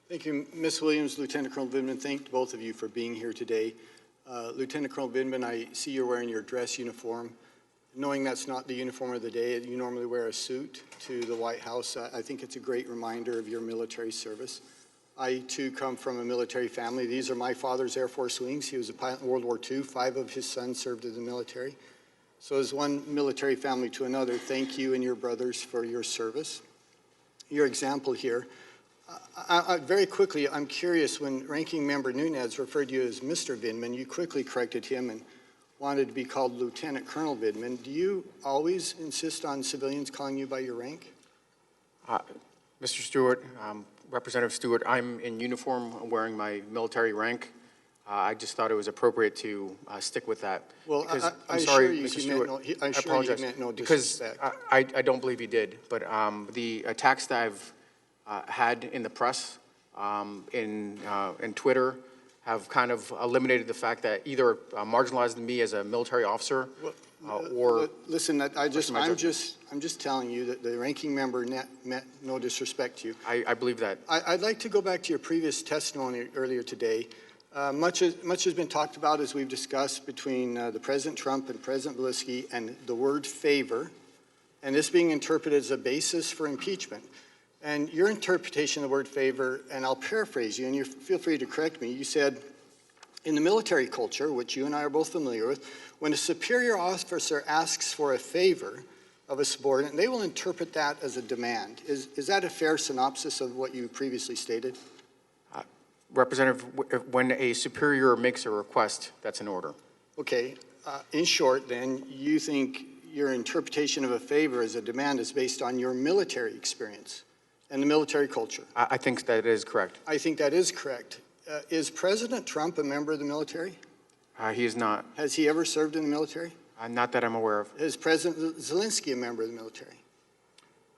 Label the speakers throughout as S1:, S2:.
S1: Thank you, Ms. Williams, Lieutenant Colonel Vindman. Thank both of you for being here today. Lieutenant Colonel Vindman, I see you're wearing your dress uniform. Knowing that's not the uniform of the day, you normally wear a suit to the White House. I think it's a great reminder of your military service. I, too, come from a military family. These are my father's Air Force wings. He was a pilot in World War II. 5 of his sons served in the military. So as one military family to another, thank you and your brothers for your service. Your example here. Very quickly, I'm curious, when Ranking Member Nunez referred to you as Mr. Vindman, you quickly corrected him and wanted to be called Lieutenant Colonel Vindman. Do you always insist on civilians calling you by your rank?
S2: Mr. Stewart, Representative Stewart, I'm in uniform wearing my military rank. I just thought it was appropriate to stick with that.
S1: Well,
S2: I'm sorry, Mr. Stewart.
S1: I apologize. You meant no disrespect.
S2: Because I don't believe he did, but the attacks that I've had in the press, in Twitter, have kind of eliminated the fact that either marginalized me as a military officer, or
S1: listen. I'm just telling you that the ranking member meant no disrespect to you.
S2: I believe that.
S1: I'd like to go back to your previous testimony earlier today. Much has been talked about, as we've discussed, between the President Trump and President Bielski and the word favor, and this being interpreted as a basis for impeachment. And your interpretation of the word favor, and I'll paraphrase you, and you feel free to correct me, you said, in the military culture, which you and I are both familiar with, when a superior officer asks for a favor of a subordinate, they will interpret that as a demand. Is that a fair synopsis of what you previously stated?
S2: Representative, when a superior makes a request, that's an order.
S1: Okay. In short, then, you think your interpretation of a favor as a demand is based on your military experience and the military culture?
S2: I think that is correct.
S1: I think that is correct. Is President Trump a member of the military?
S2: He is not.
S1: Has he ever served in the military?
S2: Not that I'm aware of.
S1: Is President Zelensky a member of the military?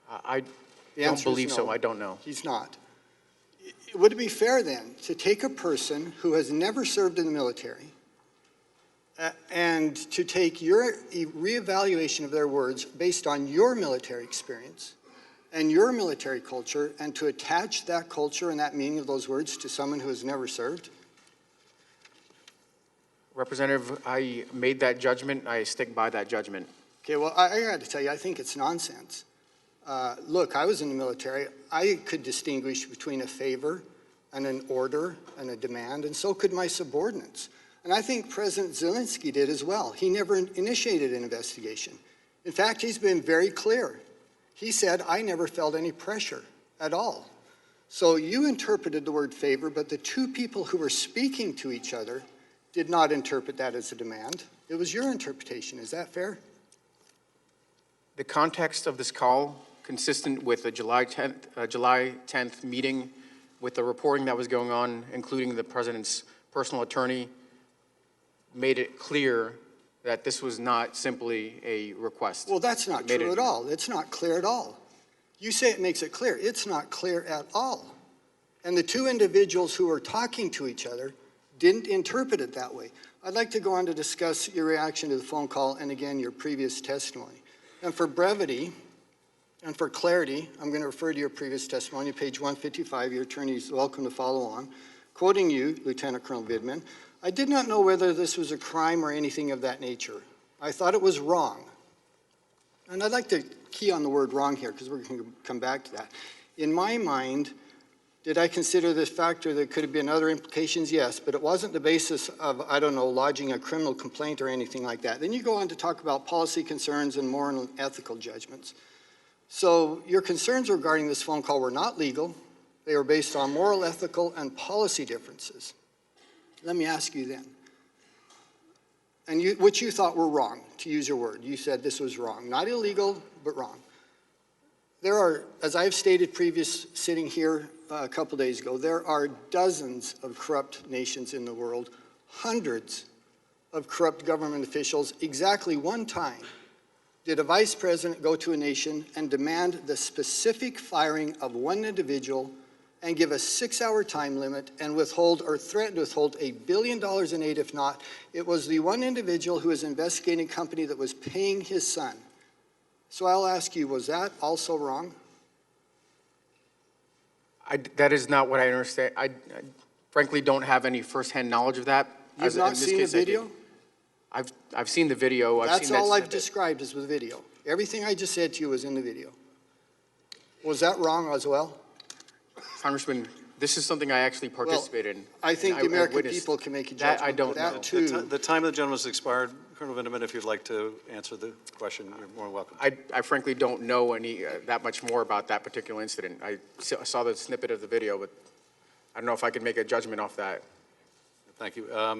S2: I don't believe so. I don't know.
S1: He's not. Would it be fair, then, to take a person who has never served in the military and to take your reevaluation of their words based on your military experience and your military culture, and to attach that culture and that meaning of those words to someone who has never served?
S2: Representative, I made that judgment. I stick by that judgment.
S1: Okay, well, I got to tell you, I think it's nonsense. Look, I was in the military. I could distinguish between a favor and an order and a demand, and so could my subordinates. And I think President Zelensky did as well. He never initiated an investigation. In fact, he's been very clear. He said, I never felt any pressure at all. So you interpreted the word favor, but the two people who were speaking to each other did not interpret that as a demand. It was your interpretation. Is that fair?
S2: The context of this call, consistent with the July 10th meeting, with the reporting that was going on, including the president's personal attorney, made it clear that this was not simply a request.
S1: Well, that's not true at all. It's not clear at all. You say it makes it clear. It's not clear at all. And the two individuals who were talking to each other didn't interpret it that way. I'd like to go on to discuss your reaction to the phone call and, again, your previous testimony. And for brevity and for clarity, I'm going to refer to your previous testimony, page 155. Your attorney is welcome to follow on. Quoting you, Lieutenant Colonel Vindman, I did not know whether this was a crime or anything of that nature. I thought it was wrong. And I'd like to key on the word wrong here, because we're going to come back to that. In my mind, did I consider this factor that could have been other implications? Yes, but it wasn't the basis of, I don't know, lodging a criminal complaint or anything like that. Then you go on to talk about policy concerns and moral and ethical judgments. So your concerns regarding this phone call were not legal. They were based on moral, ethical, and policy differences. Let me ask you then, and which you thought were wrong, to use your word. You said this was wrong. Not illegal, but wrong. There are, as I've stated sitting here a couple days ago, there are dozens of corrupt nations in the world, hundreds of corrupt government officials. Exactly one time did a vice president go to a nation and demand the specific firing of one individual and give a 6-hour time limit and withhold or threaten to withhold $1 billion in aid if not. It was the one individual who was investigating a company that was paying his son. So I'll ask you, was that also wrong?
S2: That is not what I understand. I frankly don't have any firsthand knowledge of that.
S1: You've
S2: In
S1: not
S2: this
S1: seen the
S2: case, I did.
S1: video?
S2: I've seen the video.
S1: That's all I've described is the video. Everything I just said to you was in the video. Was that wrong as well?
S2: Congressman, this is something I actually participated in.
S1: I think
S2: and
S1: the American
S2: witnessed.
S1: people can make a
S2: That
S1: judgment.
S2: I don't
S1: That
S2: know.
S1: too.
S3: The time of the gentleman's expired. Colonel Vindman, if you'd like to answer the question, you're more than welcome.
S2: I frankly don't know that much more about that particular incident. I saw the snippet of the video, but I don't know if I could make a judgment off that.
S3: Thank you.